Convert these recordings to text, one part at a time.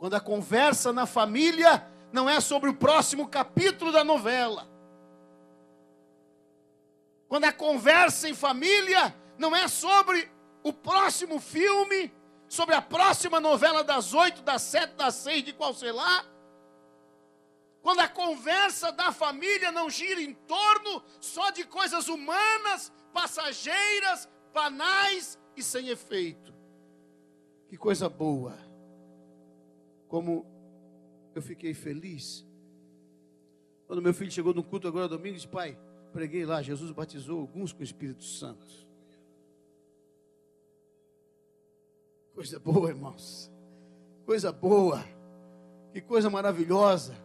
Quando a conversa na família não é sobre o próximo capítulo da novela. Quando a conversa em família não é sobre o próximo filme, sobre a próxima novela das 8, das 7, das 6, de qual sei lá. Quando a conversa da família não gira em torno só de coisas humanas, passageiras, banais e sem efeito. Que coisa boa. Como eu fiquei feliz. Quando meu filho chegou no culto agora domingo, disse: pai, preguei lá, Jesus batizou alguns com o Espírito Santo. Coisa boa, irmãos. Coisa boa. Que coisa maravilhosa.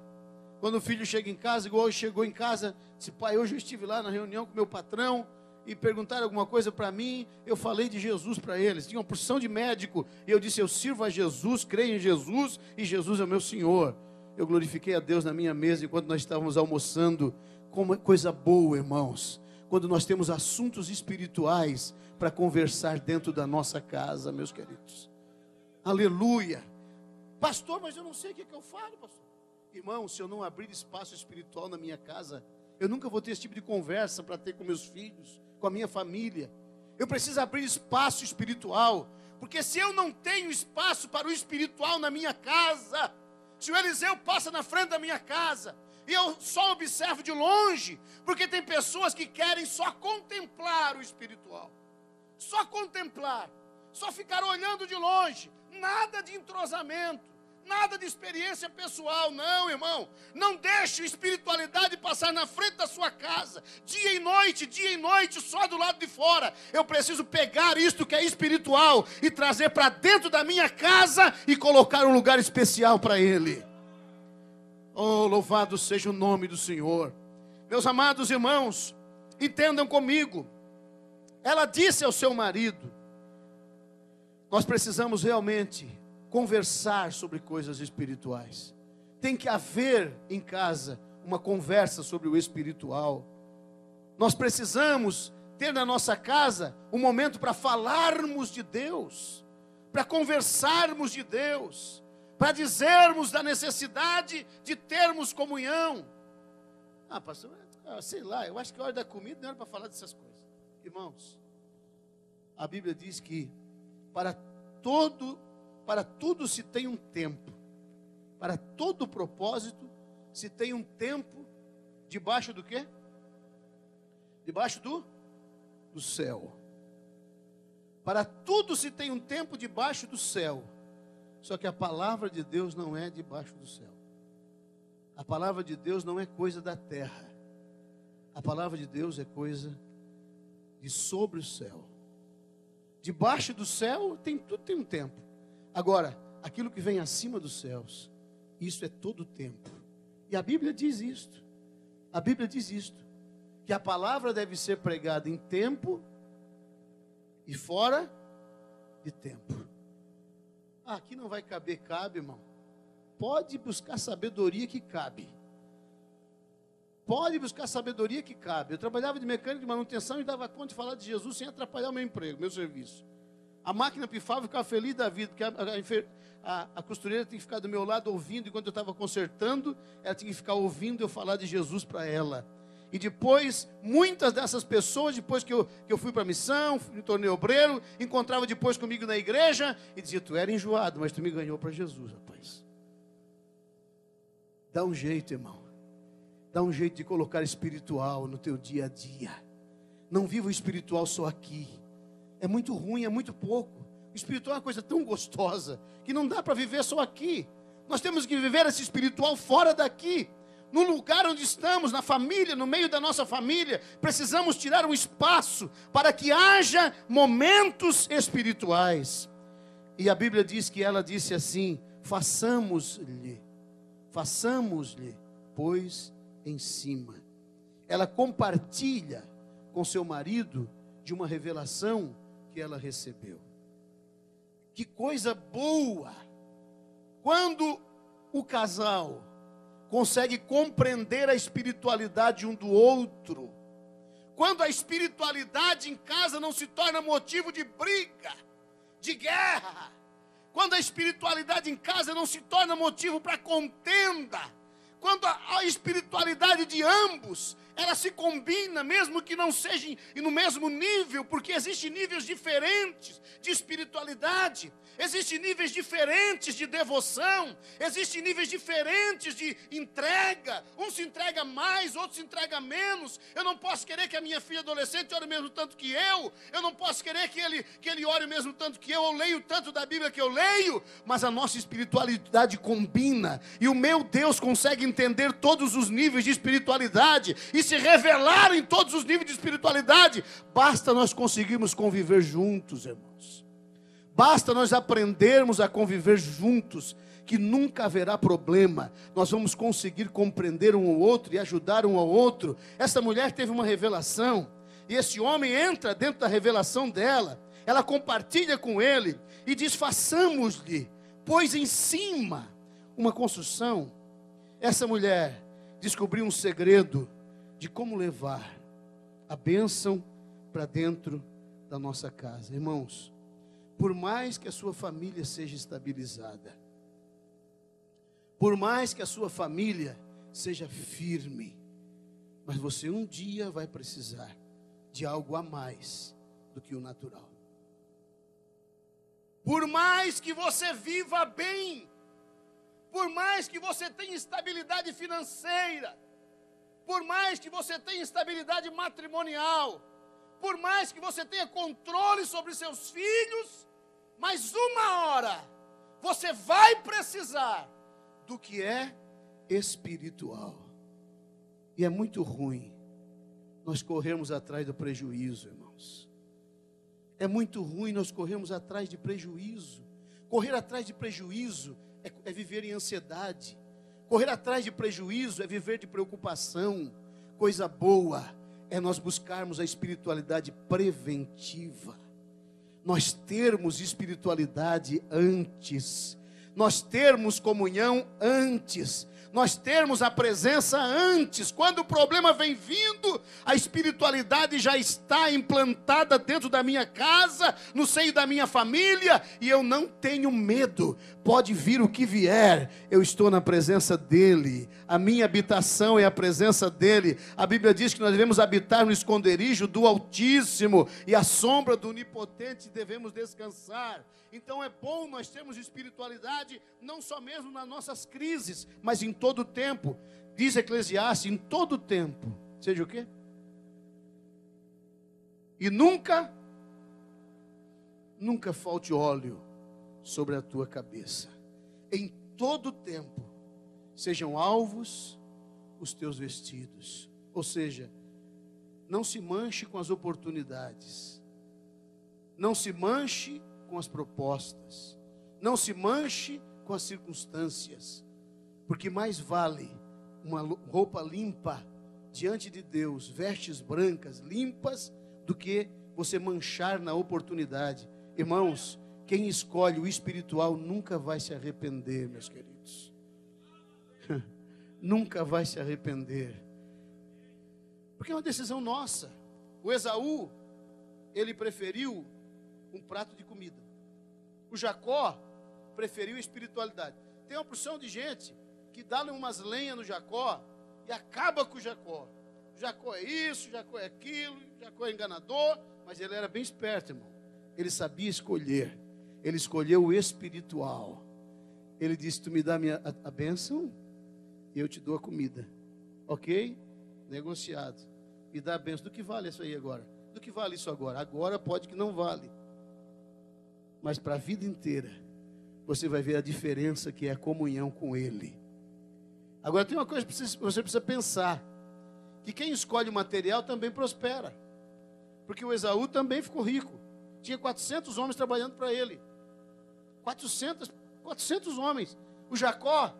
Quando o filho chega em casa, igual chegou em casa, disse: pai, hoje eu estive lá na reunião com meu patrão e perguntaram alguma coisa para mim, eu falei de Jesus para eles. Tinha uma porção de médico e eu disse: eu sirvo a Jesus, creio em Jesus e Jesus é o meu Senhor. Eu glorifiquei a Deus na minha mesa enquanto nós estávamos almoçando. Como é coisa boa, irmãos, quando nós temos assuntos espirituais para conversar dentro da nossa casa, meus queridos. Aleluia. Pastor, mas eu não sei o que eu falo, pastor. Irmão, se eu não abrir espaço espiritual na minha casa, eu nunca vou ter esse tipo de conversa para ter com meus filhos, com a minha família. Eu preciso abrir espaço espiritual, porque se eu não tenho espaço para o espiritual na minha casa, se o Eliseu passa na frente da minha casa e eu só observo de longe, porque tem pessoas que querem só contemplar o espiritual, só contemplar, só ficar olhando de longe, nada de entrosamento, nada de experiência pessoal. Não, irmão, não deixe a espiritualidade passar na frente da sua casa, dia e noite, só do lado de fora. Eu preciso pegar isto que é espiritual e trazer para dentro da minha casa e colocar um lugar especial para ele. Oh, louvado seja o nome do Senhor. Meus amados irmãos, entendam comigo. Ela disse ao seu marido: nós precisamos realmente conversar sobre coisas espirituais. Tem que haver em casa uma conversa sobre o espiritual. Nós precisamos ter na nossa casa um momento para falarmos de Deus, para conversarmos de Deus, para dizermos da necessidade de termos comunhão. Ah, pastor, sei lá, eu acho que a hora da comida não era para falar dessas coisas. Irmãos, a Bíblia diz que para tudo se tem um tempo. Para todo propósito se tem um tempo debaixo do quê? Debaixo do céu. Para tudo se tem um tempo debaixo do céu. Só que a palavra de Deus não é debaixo do céu. A palavra de Deus não é coisa da terra. A palavra de Deus é coisa de sobre o céu. Debaixo do céu tudo tem um tempo. Agora, aquilo que vem acima dos céus, isso é todo o tempo. E a Bíblia diz isto. A Bíblia diz isto. Que a palavra deve ser pregada em tempo e fora de tempo. Ah, aqui não vai caber, cabe, irmão. Pode buscar sabedoria que cabe. Pode buscar sabedoria que cabe. Eu trabalhava de mecânico de manutenção e dava conta de falar de Jesus sem atrapalhar o meu emprego, meu serviço. A máquina pifava e ficava feliz da vida, porque a costureira tinha que ficar do meu lado ouvindo, enquanto eu estava consertando, ela tinha que ficar ouvindo eu falar de Jesus para ela. E depois, muitas dessas pessoas, depois que eu fui para a missão, me tornei obreiro, encontrava depois comigo na igreja, e dizia: tu era enjoado, mas tu me ganhou para Jesus, rapaz. Dá um jeito, irmão. Dá um jeito de colocar espiritual no teu dia a dia. Não viva o espiritual só aqui. É muito ruim, é muito pouco. O espiritual é uma coisa tão gostosa que não dá para viver só aqui. Nós temos que viver esse espiritual fora daqui. No lugar onde estamos, na família, no meio da nossa família, precisamos tirar um espaço para que haja momentos espirituais. E a Bíblia diz que ela disse assim: façamos-lhe, pois, em cima. Ela compartilha com seu marido de uma revelação que ela recebeu. Que coisa boa! Quando o casal consegue compreender a espiritualidade um do outro, quando a espiritualidade em casa não se torna motivo de briga, de guerra, quando a espiritualidade em casa não se torna motivo para contenda, quando a espiritualidade de ambos, ela se combina, mesmo que não seja no mesmo nível, porque existem níveis diferentes de espiritualidade, existem níveis diferentes de devoção, existem níveis diferentes de entrega. Um se entrega mais, outro se entrega menos. Eu não posso querer que a minha filha adolescente ore o mesmo tanto que eu não posso querer que ele ore o mesmo tanto que eu leio tanto da Bíblia que eu leio, mas a nossa espiritualidade combina, e o meu Deus consegue entender todos os níveis de espiritualidade, e se revelar em todos os níveis de espiritualidade. Basta nós conseguirmos conviver juntos, irmãos. Basta nós aprendermos a conviver juntos, que nunca haverá problema. Nós vamos conseguir compreender um ao outro e ajudar um ao outro. Essa mulher teve uma revelação, e esse homem entra dentro da revelação dela. Ela compartilha com ele e diz: façamos-lhe, pois em cima, uma construção. Essa mulher descobriu um segredo de como levar a bênção para dentro da nossa casa. Irmãos, por mais que a sua família seja estabilizada, por mais que a sua família seja firme, mas você um dia vai precisar de algo a mais do que o natural. Por mais que você viva bem, por mais que você tenha estabilidade financeira, por mais que você tenha estabilidade matrimonial, por mais que você tenha controle sobre seus filhos, mas uma hora você vai precisar do que é espiritual. E é muito ruim nós corrermos atrás do prejuízo, irmãos. É muito ruim nós corrermos atrás de prejuízo. Correr atrás de prejuízo é viver em ansiedade. Correr atrás de prejuízo é viver de preocupação. Coisa boa é nós buscarmos a espiritualidade preventiva. Nós termos espiritualidade antes. Nós termos comunhão antes. Nós termos a presença antes. Quando o problema vem vindo, a espiritualidade já está implantada dentro da minha casa, no seio da minha família, e eu não tenho medo. Pode vir o que vier, eu estou na presença dEle. A minha habitação é a presença dEle. A Bíblia diz que nós devemos habitar no esconderijo do Altíssimo, e à sombra do Onipotente devemos descansar. Então é bom nós termos espiritualidade, não só mesmo nas nossas crises, mas em todo o tempo. Diz Eclesiastes: em todo o tempo, seja o quê? E nunca falte óleo sobre a tua cabeça. Em todo o tempo, sejam alvos os teus vestidos. Ou seja, não se manche com as oportunidades, não se manche com as propostas, não se manche com as circunstâncias, porque mais vale uma roupa limpa diante de Deus, vestes brancas, limpas, do que você manchar na oportunidade. Irmãos, quem escolhe o espiritual nunca vai se arrepender, meus queridos. Nunca vai se arrepender, porque é uma decisão nossa. O Esaú, ele preferiu um prato de comida. O Jacó preferiu espiritualidade. Tem uma porção de gente que dá-lhe umas lenhas no Jacó e acaba com o Jacó. Jacó é isso, Jacó é aquilo, Jacó é enganador, mas ele era bem esperto, irmão. Ele sabia escolher. Ele escolheu o espiritual. Ele disse: tu me dá a bênção e eu te dou a comida. Ok? Negociado. Me dá a bênção. Do que vale isso aí agora? Do que vale isso agora? Agora pode que não vale, mas para a vida inteira você vai ver a diferença que é a comunhão com Ele. Agora tem uma coisa que você precisa pensar, que quem escolhe o material também prospera, porque o Esaú também ficou rico. Tinha 400 homens trabalhando para ele. 400 homens. O Jacó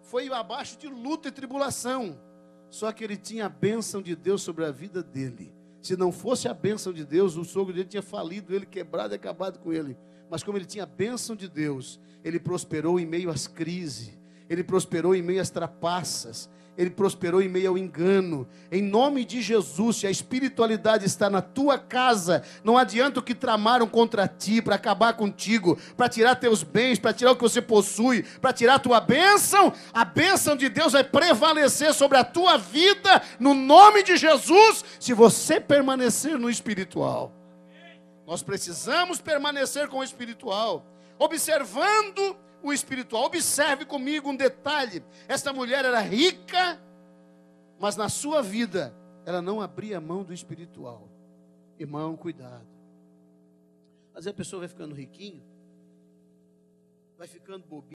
foi abaixo de luta e tribulação, só que ele tinha a bênção de Deus sobre a vida dele. Se não fosse a bênção de Deus, o sogro dele tinha falido ele, quebrado e acabado com ele. Mas como ele tinha a bênção de Deus, ele prosperou em meio às crises, ele prosperou em meio às trapaças, ele prosperou em meio ao engano. Em nome de Jesus, se a espiritualidade está na tua casa, não adianta o que tramaram contra ti, para acabar contigo, para tirar teus bens, para tirar o que você possui, para tirar a tua bênção. A bênção de Deus vai prevalecer sobre a tua vida, no nome de Jesus, se você permanecer no espiritual. Nós precisamos permanecer com o espiritual, observando o espiritual. Observe comigo um detalhe: esta mulher era rica, mas na sua vida ela não abria mão do espiritual. Irmão, cuidado. Às vezes a pessoa vai ficando riquinho, vai ficando bobinho.